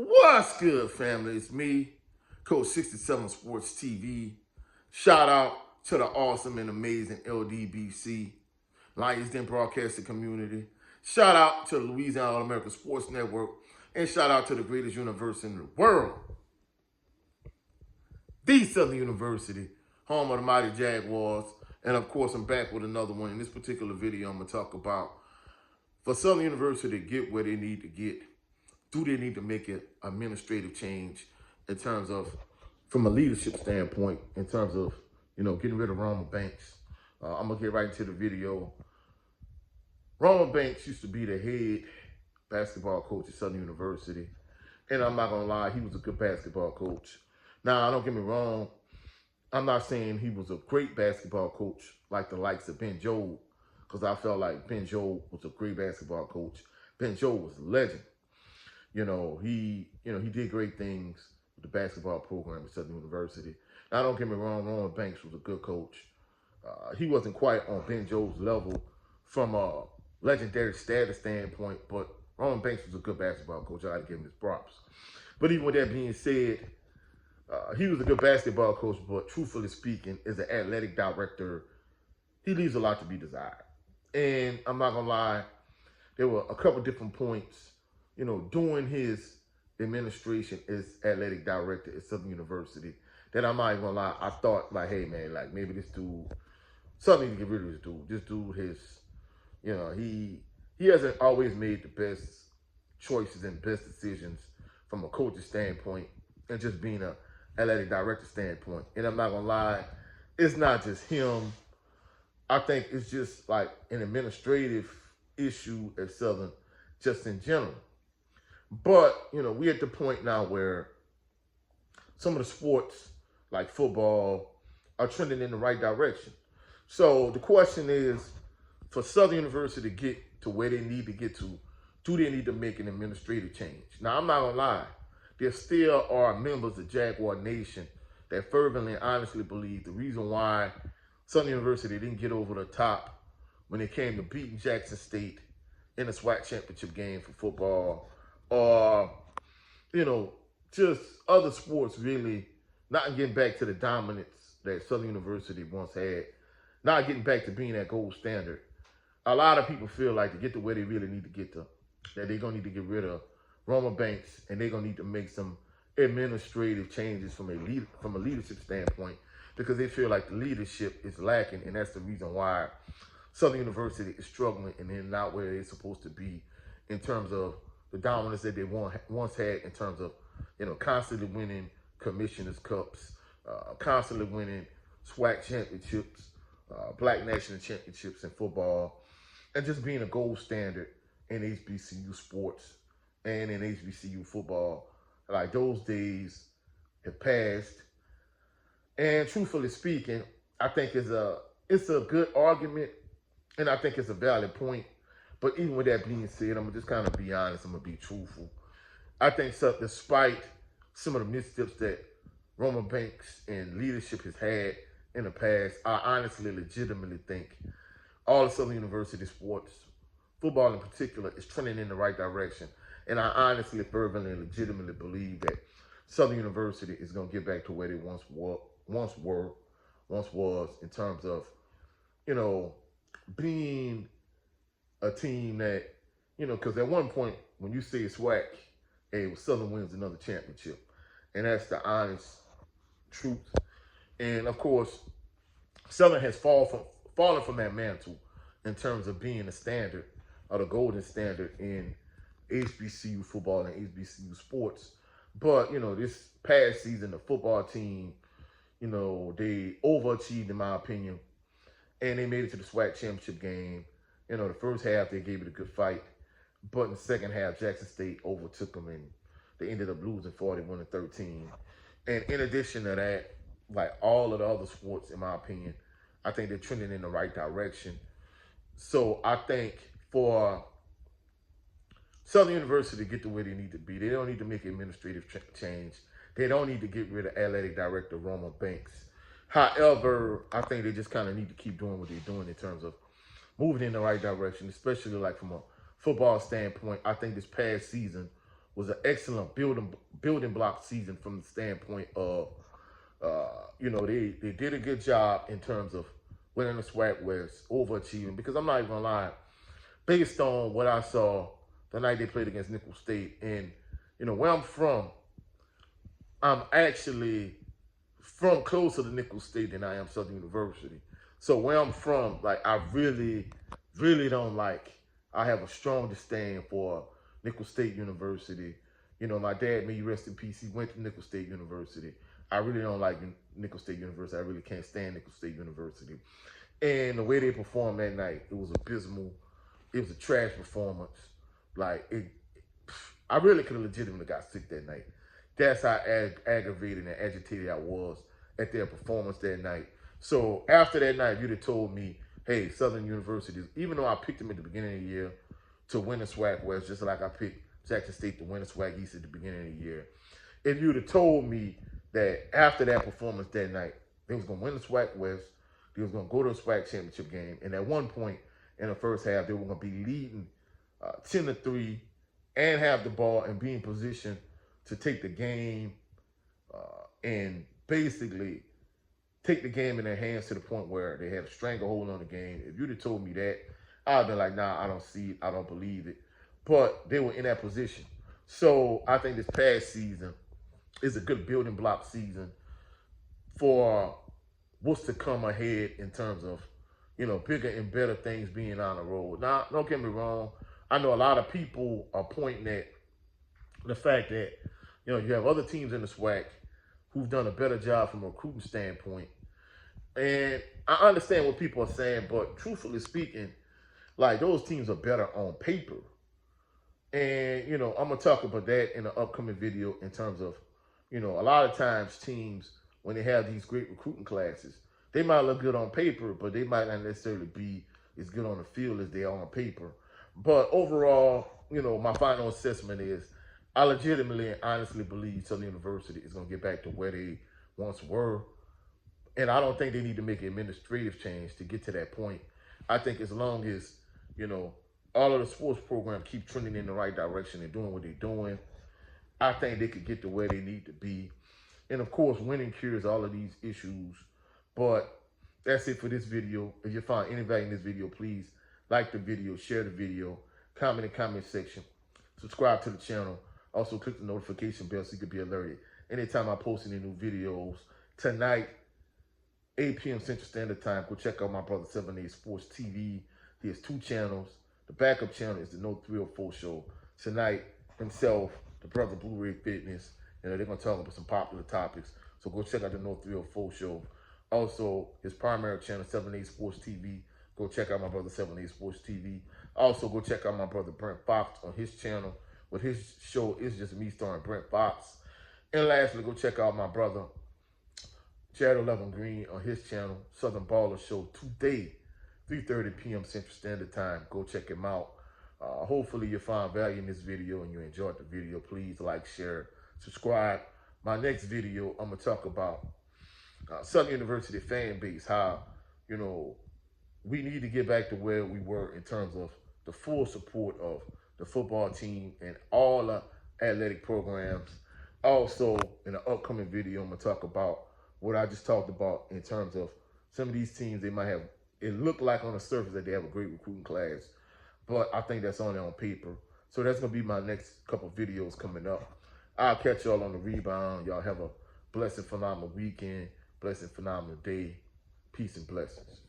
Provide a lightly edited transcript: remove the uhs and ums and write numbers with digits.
What's good, family? It's me, Coach 67 Sports TV. Shout out to the awesome and amazing LDBC, Lions Den Broadcasting Community. Shout out to the Louisiana All-American Sports Network. And shout out to the greatest university in the world, the Southern University, home of the mighty Jaguars. And of course, I'm back with another one. In this particular video, I'm going to talk about for Southern University to get where they need to get. Do they need to make an administrative change in terms of, from a leadership standpoint, in terms of, getting rid of Roman Banks? I'm going to get right into the video. Roman Banks used to be the head basketball coach at Southern University. And I'm not going to lie, he was a good basketball coach. Now, don't get me wrong. I'm not saying he was a great basketball coach like the likes of Ben Jobe, because I felt like Ben Jobe was a great basketball coach. Ben Jobe was a legend. He did great things with the basketball program at Southern University. Now, don't get me wrong, Roman Banks was a good coach. He wasn't quite on Ben Jobe's level from a legendary status standpoint, but Roman Banks was a good basketball coach. I got to give him his props. But even with that being said, he was a good basketball coach, but truthfully speaking, as an athletic director, he leaves a lot to be desired. And I'm not going to lie, there were a couple different points during his administration as athletic director at Southern University, that I'm not even gonna lie, I thought like, hey man, like maybe this dude, something to get rid of this dude. This dude he hasn't always made the best choices and best decisions from a coach's standpoint and just being a athletic director standpoint. And I'm not gonna lie, it's not just him. I think it's just like an administrative issue at Southern just in general. But, we're at the point now where some of the sports, like football, are trending in the right direction. So the question is, for Southern University to get to where they need to get to, do they need to make an administrative change? Now, I'm not going to lie. There still are members of Jaguar Nation that fervently and honestly believe the reason why Southern University didn't get over the top when it came to beating Jackson State in the SWAC championship game for football, or, just other sports really not getting back to the dominance that Southern University once had, not getting back to being that gold standard. A lot of people feel like to get to where they really need to get to, that they're going to need to get rid of Roman Banks, and they're going to need to make some administrative changes from a leadership standpoint, because they feel like the leadership is lacking, and that's the reason why Southern University is struggling and they're not where they're supposed to be in terms of the dominance that they once had, in terms of, constantly winning Commissioner's Cups, constantly winning SWAC championships, Black National Championships in football, and just being a gold standard in HBCU sports and in HBCU football. Like, those days have passed. And truthfully speaking, I think it's a good argument, and I think it's a valid point. But even with that being said, I'm going to just kind of be honest. I'm going to be truthful. I think despite some of the missteps that Roman Banks and leadership has had in the past, I honestly, legitimately think all of Southern University sports, football in particular, is trending in the right direction. And I honestly, fervently, and legitimately believe that Southern University is going to get back to where they once was in terms of, being a team that, because at one point when you say SWAC, Southern wins another championship. And that's the honest truth. And of course, Southern has fallen from that mantle in terms of being the standard, or the golden standard in HBCU football and HBCU sports. But, this past season, the football team, they overachieved in my opinion. And they made it to the SWAC championship game. The first half, they gave it a good fight. But in the second half, Jackson State overtook them, and they ended up losing 41-13. And in addition to that, like all of the other sports, in my opinion, I think they're trending in the right direction. So I think for Southern University to get to where they need to be, they don't need to make an administrative change. They don't need to get rid of athletic director Roman Banks. However, I think they just kind of need to keep doing what they're doing in terms of moving in the right direction, especially like from a football standpoint. I think this past season was an excellent building block season from the standpoint of, they did a good job in terms of winning the SWAC West, overachieving. Because I'm not even gonna lie, based on what I saw the night they played against Nickel State, and where I'm from, I'm actually from closer to Nickel State than I am Southern University. So where I'm from, like, I really, really don't like. I have a strong disdain for Nickel State University. My dad, may he rest in peace, he went to Nickel State University. I really don't like Nickel State University. I really can't stand Nickel State University. And the way they performed that night, it was abysmal. It was a trash performance. Like, I really could have legitimately got sick that night. That's how aggravated and agitated I was at their performance that night. So after that night, you'd have told me, hey, Southern University, even though I picked them at the beginning of the year to win the SWAC West, just like I picked Jackson State to win the SWAC East at the beginning of the year, if you'd have told me that after that performance that night, they was going to win the SWAC West, they was going to go to a SWAC championship game, and at one point in the first half, they were going to be leading 10-3 and have the ball and be in position to take the game and basically take the game in their hands to the point where they had a stranglehold on the game. If you'd have told me that, I'd have been like, nah, I don't see it. I don't believe it. But they were in that position. So I think this past season is a good building block season for what's to come ahead in terms of, bigger and better things being on the road. Now, don't get me wrong. I know a lot of people are pointing at the fact that, you have other teams in the SWAC who've done a better job from a recruiting standpoint. And I understand what people are saying, but truthfully speaking, like, those teams are better on paper. And, I'm going to talk about that in an upcoming video in terms of, a lot of times teams, when they have these great recruiting classes, they might look good on paper, but they might not necessarily be as good on the field as they are on paper. But overall, my final assessment is I legitimately and honestly believe Southern University is going to get back to where they once were. And I don't think they need to make an administrative change to get to that point. I think as long as, all of the sports programs keep trending in the right direction and doing what they're doing, I think they could get to where they need to be. And of course, winning cures all of these issues. But that's it for this video. If you find any value in this video, please like the video, share the video, comment in the comment section, subscribe to the channel. Also, click the notification bell so you can be alerted anytime I post any new videos. Tonight, 8 p.m. Central Standard Time, go check out my brother 7A Sports TV. He has 2 channels. The backup channel is the No 304 Show. Tonight, himself, the brother Blu-ray Fitness, they're going to talk about some popular topics. So go check out the No 304 Show. Also, his primary channel, 7A Sports TV. Go check out my brother 7A Sports TV. Also, go check out my brother Brent Fox on his channel. But his show is just me starring Brent Fox. And lastly, go check out my brother Jared 11 Green on his channel, Southern Baller Show, today, 3:30 p.m. Central Standard Time. Go check him out. Hopefully you find value in this video and you enjoyed the video. Please like, share, subscribe. My next video, I'm going to talk about Southern University fan base, how, we need to get back to where we were in terms of the full support of the football team and all the athletic programs. Also, in the upcoming video, I'm going to talk about what I just talked about in terms of some of these teams. They might have, it looked like on the surface that they have a great recruiting class, but I think that's only on paper. So that's going to be my next couple videos coming up. I'll catch y'all on the rebound. Y'all have a blessed, phenomenal weekend, blessed, phenomenal day. Peace and blessings.